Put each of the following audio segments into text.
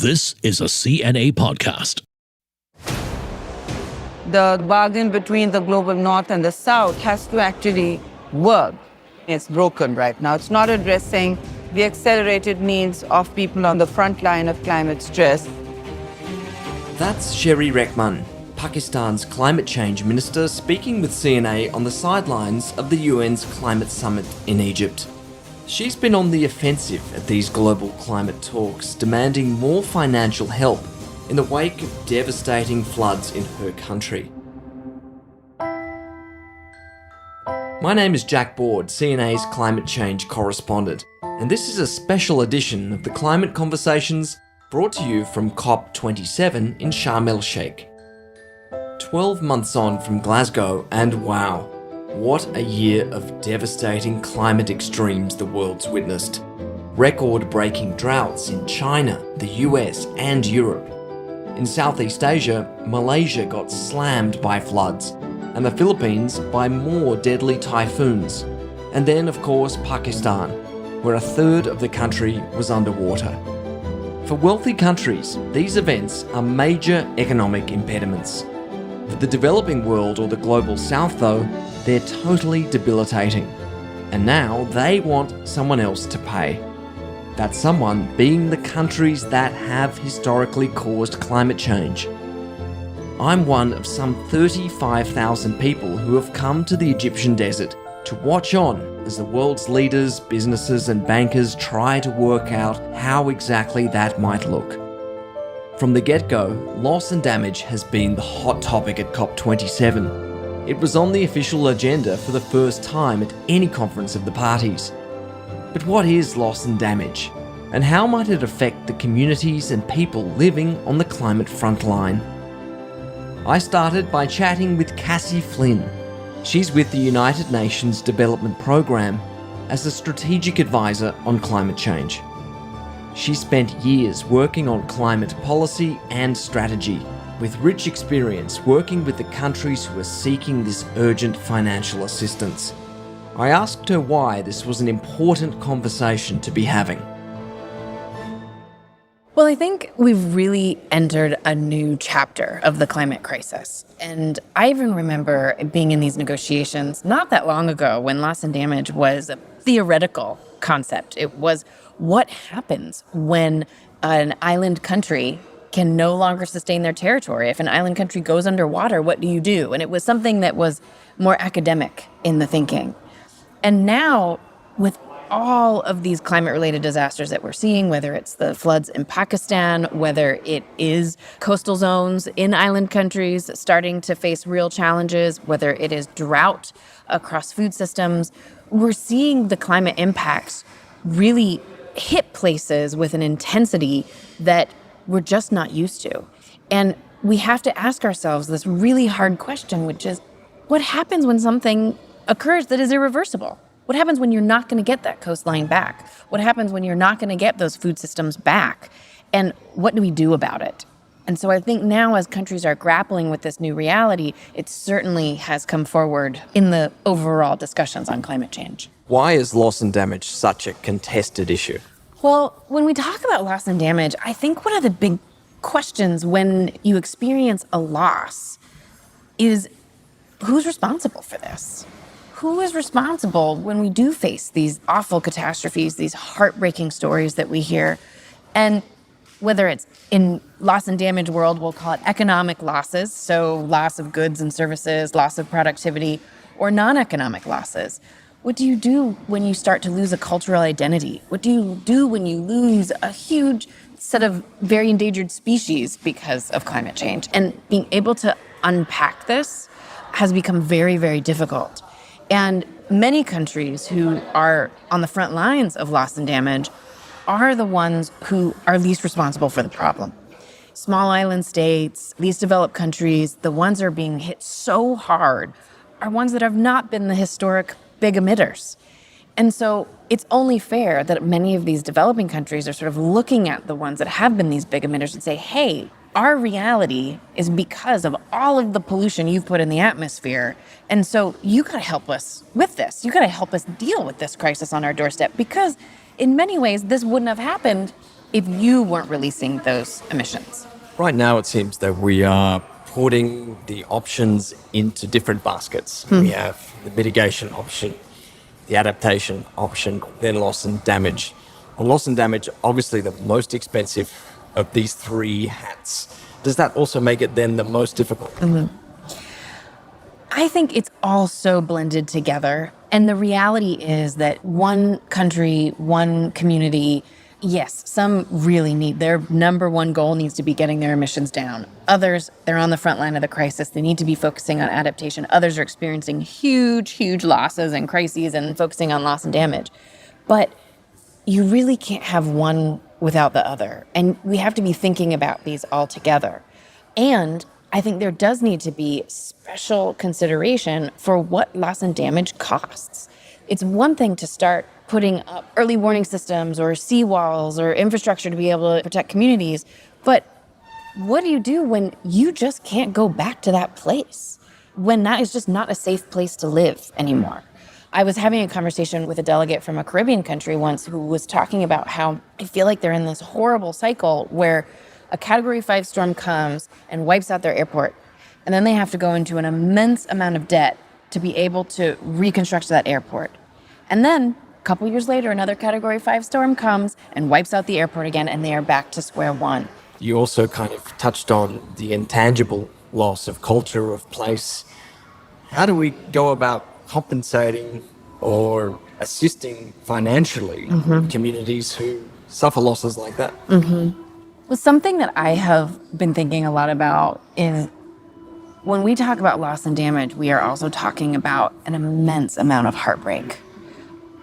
This is a CNA podcast. The bargain between the global north and the south has to actually work. It's broken right now. It's not addressing the accelerated needs of people on the front line of climate stress. That's Sherry Rehman, Pakistan's climate change minister, speaking with CNA on the sidelines of the UN's climate summit in Egypt. She's been on the offensive at these global climate talks, demanding more financial help in the wake of devastating floods in her country. My name is Jack Board, CNA's climate change correspondent, and this is a special edition of the Climate Conversations brought to you from COP27 in Sharm el-Sheikh. 12 months on from Glasgow, and wow, what a year of devastating climate extremes the world's witnessed. Record-breaking droughts in China, the US and Europe. In Southeast Asia, Malaysia got slammed by floods, and the Philippines by more deadly typhoons. And then, of course, Pakistan, where a third of the country was underwater. For wealthy countries, these events are major economic impediments. For the developing world or the global south, though, they're totally debilitating. And now they want someone else to pay. That someone being the countries that have historically caused climate change. I'm one of some 35,000 people who have come to the Egyptian desert to watch on as the world's leaders, businesses and bankers try to work out how exactly that might look. From the get-go, loss and damage has been the hot topic at COP27. It was on the official agenda for the first time at any conference of the parties. But what is loss and damage? And how might it affect the communities and people living on the climate front line? I started by chatting with Cassie Flynn. She's with the United Nations Development Programme as a strategic advisor on climate change. She spent years working on climate policy and strategy, with rich experience working with the countries who are seeking this urgent financial assistance. I asked her why this was an important conversation to be having. Well, I think we've really entered a new chapter of the climate crisis. And I even remember being in these negotiations not that long ago when loss and damage was a theoretical concept. It was what happens when an island country can no longer sustain their territory. If an island country goes underwater, what do you do? And it was something that was more academic in the thinking. And now, with all of these climate-related disasters that we're seeing, whether it's the floods in Pakistan, whether it is coastal zones in island countries starting to face real challenges, whether it is drought across food systems, we're seeing the climate impacts really hit places with an intensity that we're just not used to. And we have to ask ourselves this really hard question, which is, what happens when something occurs that is irreversible? What happens when you're not going to get that coastline back? What happens when you're not going to get those food systems back? And what do we do about it? And so I think now as countries are grappling with this new reality, it certainly has come forward in the overall discussions on climate change. Why is loss and damage such a contested issue? Well, when we talk about loss and damage, I think one of the big questions when you experience a loss is who's responsible for this? Who is responsible when we do face these awful catastrophes, these heartbreaking stories that we hear? And whether it's in loss and damage world, we'll call it economic losses, so loss of goods and services, loss of productivity, or non-economic losses. What do you do when you start to lose a cultural identity? What do you do when you lose a huge set of very endangered species because of climate change? And being able to unpack this has become very, very difficult. And many countries who are on the front lines of loss and damage are the ones who are least responsible for the problem. Small island states, least developed countries, the ones that are being hit so hard are ones that have not been the historic big emitters. And so it's only fair that many of these developing countries are sort of looking at the ones that have been these big emitters and say, hey, our reality is because of all of the pollution you've put in the atmosphere. And so you got to help us with this. You got to help us deal with this crisis on our doorstep, because in many ways, this wouldn't have happened if you weren't releasing those emissions? Right now, it seems that we are putting the options into different baskets. We have the mitigation option, the adaptation option, then loss and damage. On loss and damage, obviously the most expensive of these three hats. Does that also make it then the most difficult? I think it's all so blended together. And the reality is that one country, one community, yes, some really need, their number one goal needs to be getting their emissions down. Others, they're on the front line of the crisis. They need to be focusing on adaptation. Others are experiencing huge, huge losses and crises and focusing on loss and damage. But you really can't have one without the other. And we have to be thinking about these all together. And I think there does need to be special consideration for what loss and damage costs. It's one thing to start putting up early warning systems or seawalls or infrastructure to be able to protect communities, but what do you do when you just can't go back to that place? When that is just not a safe place to live anymore? I was having a conversation with a delegate from a Caribbean country once who was talking about how I feel like they're in this horrible cycle where a Category 5 storm comes and wipes out their airport, and then they have to go into an immense amount of debt to be able to reconstruct that airport. And then a couple years later, another Category 5 storm comes and wipes out the airport again, and they are back to square one. You also kind of touched on the intangible loss of culture, of place. How do we go about compensating or assisting financially communities who suffer losses like that? Well, something that I have been thinking a lot about is when we talk about loss and damage, we are also talking about an immense amount of heartbreak.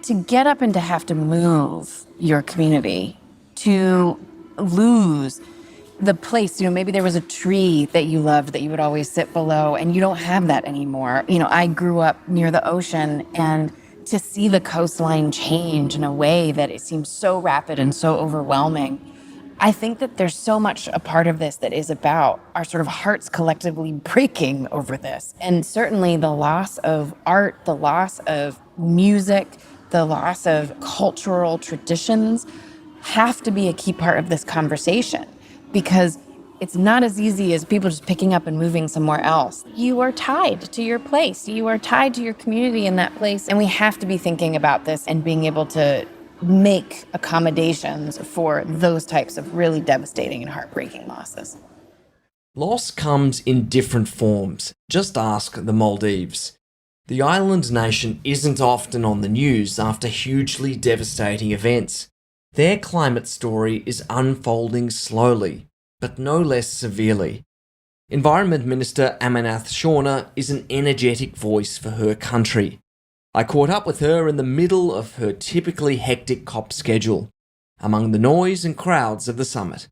To get up and to have to move your community, to lose the place, maybe there was a tree that you loved that you would always sit below, and you don't have that anymore. I grew up near the ocean, and to see the coastline change in a way that it seems so rapid and so overwhelming, I think that there's so much a part of this that is about our sort of hearts collectively breaking over this. And certainly the loss of art, the loss of music, the loss of cultural traditions have to be a key part of this conversation, because it's not as easy as people just picking up and moving somewhere else. You are tied to your place. You are tied to your community in that place. And we have to be thinking about this and being able to make accommodations for those types of really devastating and heartbreaking losses. Loss comes in different forms. Just ask the Maldives. The island nation isn't often on the news after hugely devastating events. Their climate story is unfolding slowly, but no less severely. Environment Minister Amarnath Shauna is an energetic voice for her country. I caught up with her in the middle of her typically hectic COP schedule, among the noise and crowds of the summit.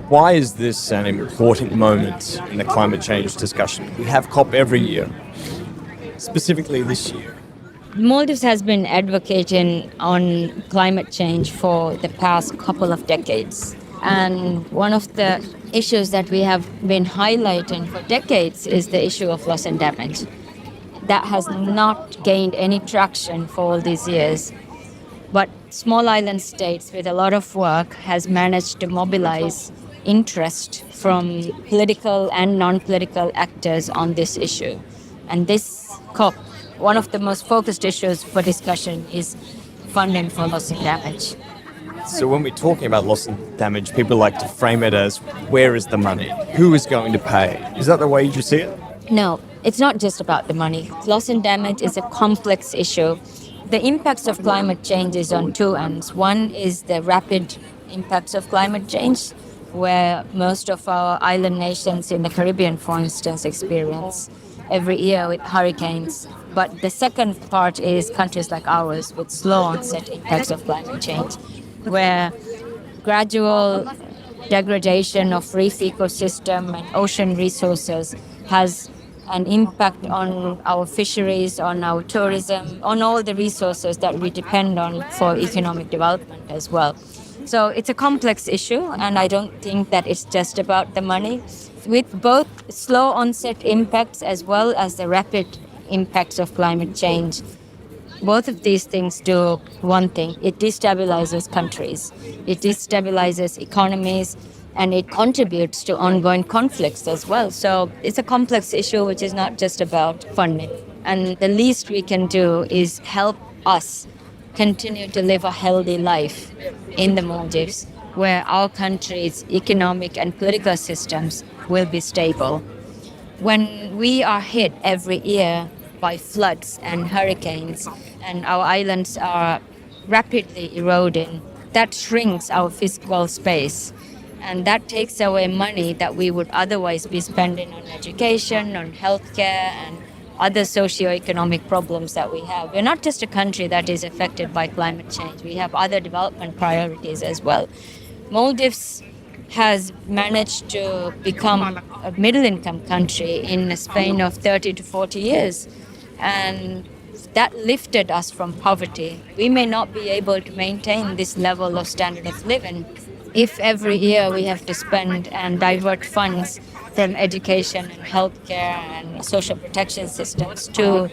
Why is this an important moment in the climate change discussion? We have COP every year, specifically this year. Maldives has been advocating on climate change for the past couple of decades. And one of the issues that we have been highlighting for decades is the issue of loss and damage. That has not gained any traction for all these years. But small island states with a lot of work has managed to mobilize interest from political and non-political actors on this issue. And this COP, one of the most focused issues for discussion is funding for loss and damage. So when we're talking about loss and damage, people like to frame it as, where is the money? Who is going to pay? Is that the way you see it? No, it's not just about the money. Loss and damage is a complex issue. The impacts of climate change is on two ends. One is the rapid impacts of climate change, where most of our island nations in the Caribbean, for instance, experience every year with hurricanes. But the second part is countries like ours with slow onset impacts of climate change, where gradual degradation of reef ecosystem and ocean resources has an impact on our fisheries, on our tourism, on all the resources that we depend on for economic development as well. So it's a complex issue, and I don't think that it's just about the money. With both slow onset impacts as well as the rapid impacts of climate change, Both of these things do one thing. It destabilizes countries, it destabilizes economies, and it contributes to ongoing conflicts as well. So it's a complex issue which is not just about funding. And the least we can do is help us continue to live a healthy life in the Maldives, where our country's economic and political systems will be stable. When we are hit every year by floods and hurricanes, and our islands are rapidly eroding, that shrinks our fiscal space. And that takes away money that we would otherwise be spending on education, on healthcare, and other socio-economic problems that we have. We're not just a country that is affected by climate change. We have other development priorities as well. Maldives has managed to become a middle-income country in a span of 30 to 40 years. And that lifted us from poverty. We may not be able to maintain this level of standard of living if every year we have to spend and divert funds from education and healthcare and social protection systems to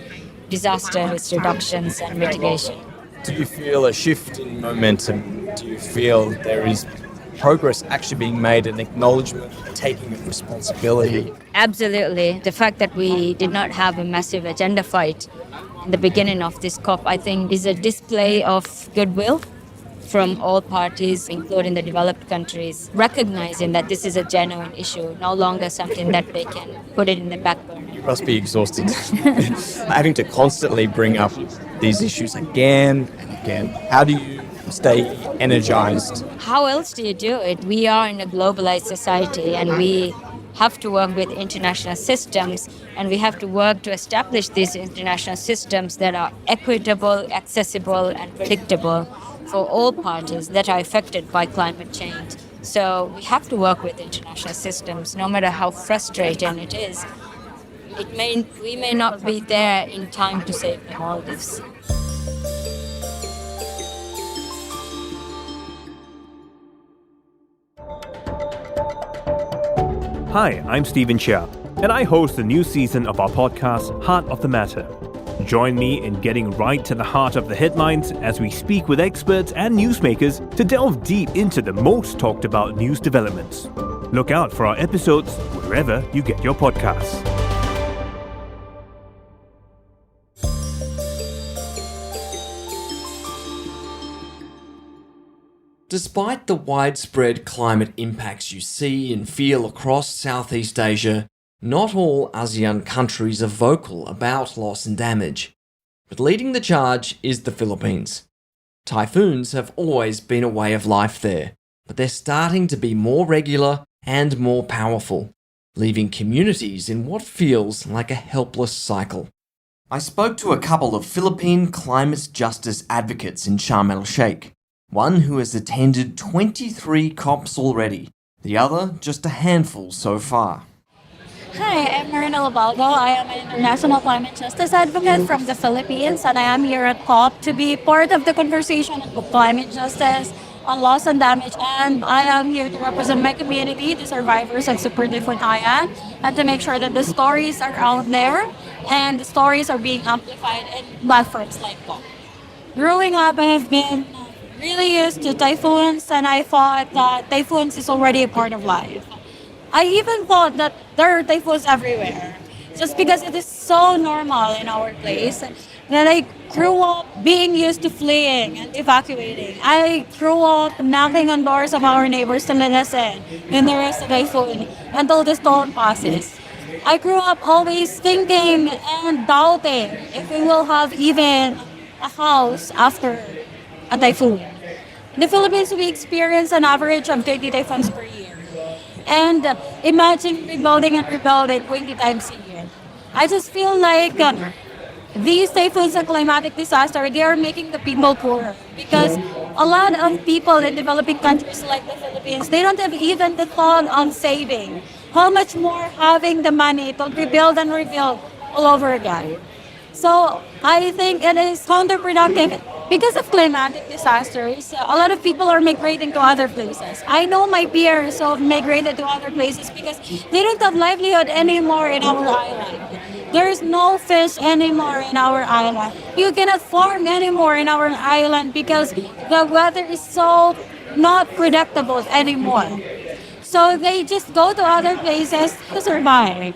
disaster risk reductions and mitigation. Do you feel a shift in momentum? Do you feel there is progress actually being made, an acknowledgement, taking of responsibility? Absolutely. The fact that we did not have a massive agenda fight in the beginning of this COP, I think, is a display of goodwill from all parties, including the developed countries, recognizing that this is a genuine issue, no longer something that they can put it in the back burner. You must be exhausted. Having to constantly bring up these issues again and again. How do you stay energized? How else do you do it? We are in a globalized society, and we have to work with international systems, and we have to work to establish these international systems that are equitable, accessible, and predictable for all parties that are affected by climate change. So we have to work with international systems, no matter how frustrating it is. We may not be there in time to save the Maldives. Hi, I'm Stephen Chia, and I host the new season of our podcast, Heart of the Matter. Join me in getting right to the heart of the headlines as we speak with experts and newsmakers to delve deep into the most talked about news developments. Look out for our episodes wherever you get your podcasts. Despite the widespread climate impacts you see and feel across Southeast Asia, not all ASEAN countries are vocal about loss and damage. But leading the charge is the Philippines. Typhoons have always been a way of life there, but they're starting to be more regular and more powerful, leaving communities in what feels like a helpless cycle. I spoke to a couple of Philippine climate justice advocates in Sharm el-Sheikh, one who has attended 23 COPs already, the other just a handful so far. Hi, I'm Marina Labaldo. I am an international climate justice advocate from the Philippines, and I am here at COP to be part of the conversation of climate justice on loss and damage. And I am here to represent my community, the survivors of Super Typhoon Haiyan, and to make sure that the stories are out there and the stories are being amplified in platforms like COP. Growing up, I have been really used to typhoons, and I thought that typhoons is already a part of life. I even thought that there are typhoons everywhere, just because it is so normal in our place. That I grew up being used to fleeing and evacuating. I grew up knocking on doors of our neighbors to let us in when there is a typhoon until the storm passes. I grew up always thinking and doubting if we will have even a house after a typhoon. In the Philippines, we experience an average of 30 typhoons per year. And imagine rebuilding and rebuilding 20 times a year. I just feel like these typhoons and climatic disaster, they are making the people poorer. Because a lot of people in developing countries like the Philippines, they don't have even the thought on saving. How much more having the money to rebuild and rebuild all over again. So I think it is counterproductive. Because of climatic disasters, a lot of people are migrating to other places. I know my peers who have migrated to other places because they don't have livelihood anymore in our island. There's no fish anymore in our island. You cannot farm anymore in our island because the weather is so not predictable anymore. So they just go to other places to survive.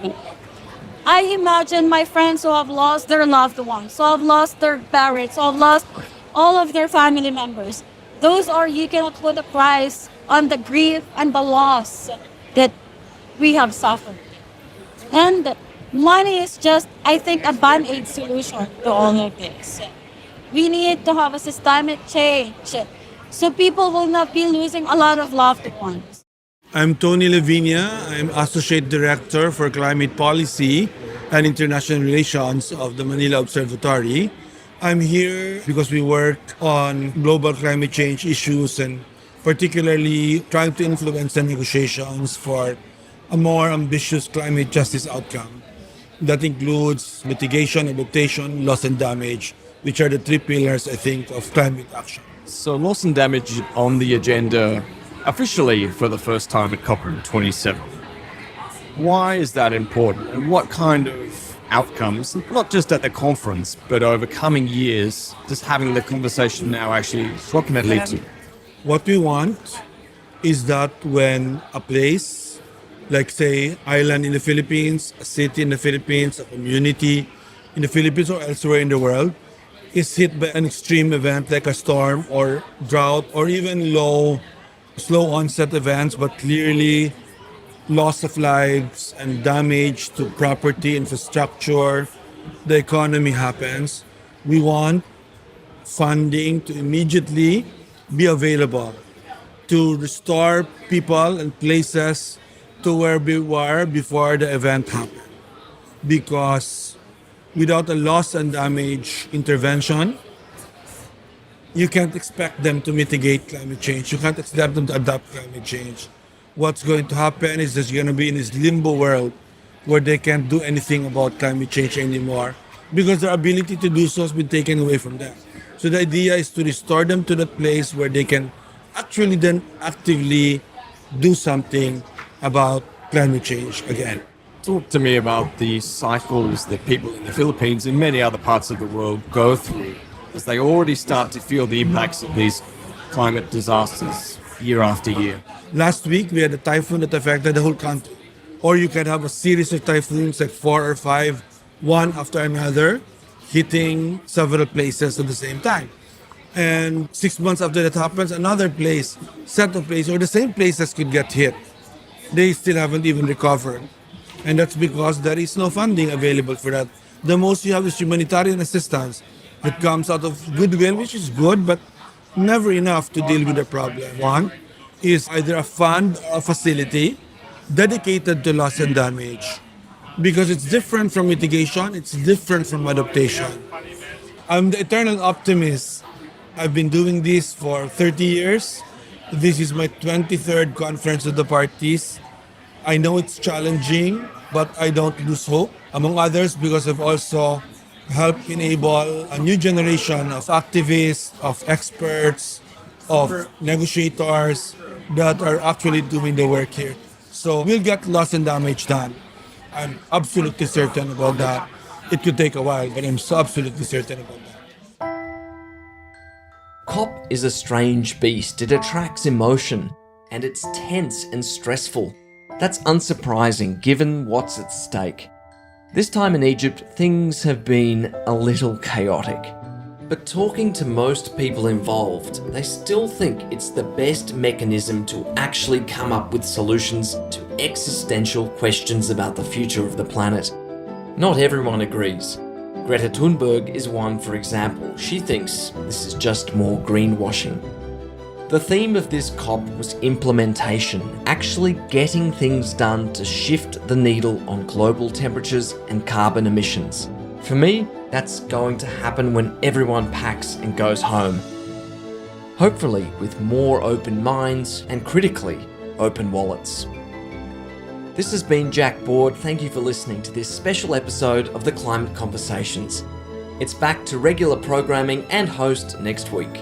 I imagine my friends who have lost their loved ones, who have lost their parents, who have lost all of their family members. Those are, you cannot put a price on the grief and the loss that we have suffered. And money is just, I think, a band-aid solution to all of this. We need to have a systemic change so people will not be losing a lot of loved ones. I'm Tony Lavinia. I'm Associate Director for Climate Policy and International Relations of the Manila Observatory. I'm here because we work on global climate change issues and particularly trying to influence the negotiations for a more ambitious climate justice outcome. That includes mitigation, adaptation, loss and damage, which are the three pillars, I think, of climate action. So loss and damage on the agenda officially for the first time at COP27. Why is that important? And what kind of outcomes, not just at the conference, but over coming years, just having the conversation now actually, what can it lead to? What we want is that when a place, like say island in the Philippines, a city in the Philippines, a community in the Philippines or elsewhere in the world, is hit by an extreme event like a storm or drought or even slow onset events, but clearly loss of lives and damage to property, infrastructure, the economy happens. We want funding to immediately be available to restore people and places to where we were before the event happened. Because without a loss and damage intervention, you can't expect them to mitigate climate change. You can't expect them to adapt climate change. What's going to happen is there's going to be in this limbo world where they can't do anything about climate change anymore because their ability to do so has been taken away from them. So the idea is to restore them to that place where they can actually then actively do something about climate change again. Talk to me about the cycles that people in the Philippines and many other parts of the world go through as they already start to feel the impacts of these climate disasters year after year. Last week, we had a typhoon that affected the whole country. Or you can have a series of typhoons, like 4 or 5, one after another, hitting several places at the same time. And 6 months after that happens, another set of places, or the same places could get hit. They still haven't even recovered. And that's because there is no funding available for that. The most you have is humanitarian assistance that comes out of goodwill, which is good, but never enough to deal with the problem. One is either a fund or a facility dedicated to loss and damage, because it's different from mitigation, it's different from adaptation. I'm the eternal optimist. I've been doing this for 30 years. This is my 23rd conference of the parties. I know it's challenging, but I don't lose hope. Among others, because I've also helped enable a new generation of activists, of experts, of negotiators that are actually doing the work here. So we'll get loss and damage done. I'm absolutely certain about that. It could take a while, but I'm so absolutely certain about that. COP is a strange beast. It attracts emotion, and it's tense and stressful. That's unsurprising given what's at stake. This time in Egypt, things have been a little chaotic. But talking to most people involved, they still think it's the best mechanism to actually come up with solutions to existential questions about the future of the planet. Not everyone agrees. Greta Thunberg is one, for example. She thinks this is just more greenwashing. The theme of this COP was implementation, actually getting things done to shift the needle on global temperatures and carbon emissions. For me, that's going to happen when everyone packs and goes home. Hopefully with more open minds and critically open wallets. This has been Jack Board. Thank you for listening to this special episode of the Climate Conversations. It's back to regular programming and host next week.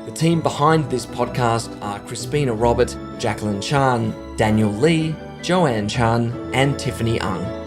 The team behind this podcast are Crispina Robert, Jacqueline Chan, Daniel Lee, Joanne Chan, and Tiffany Ang.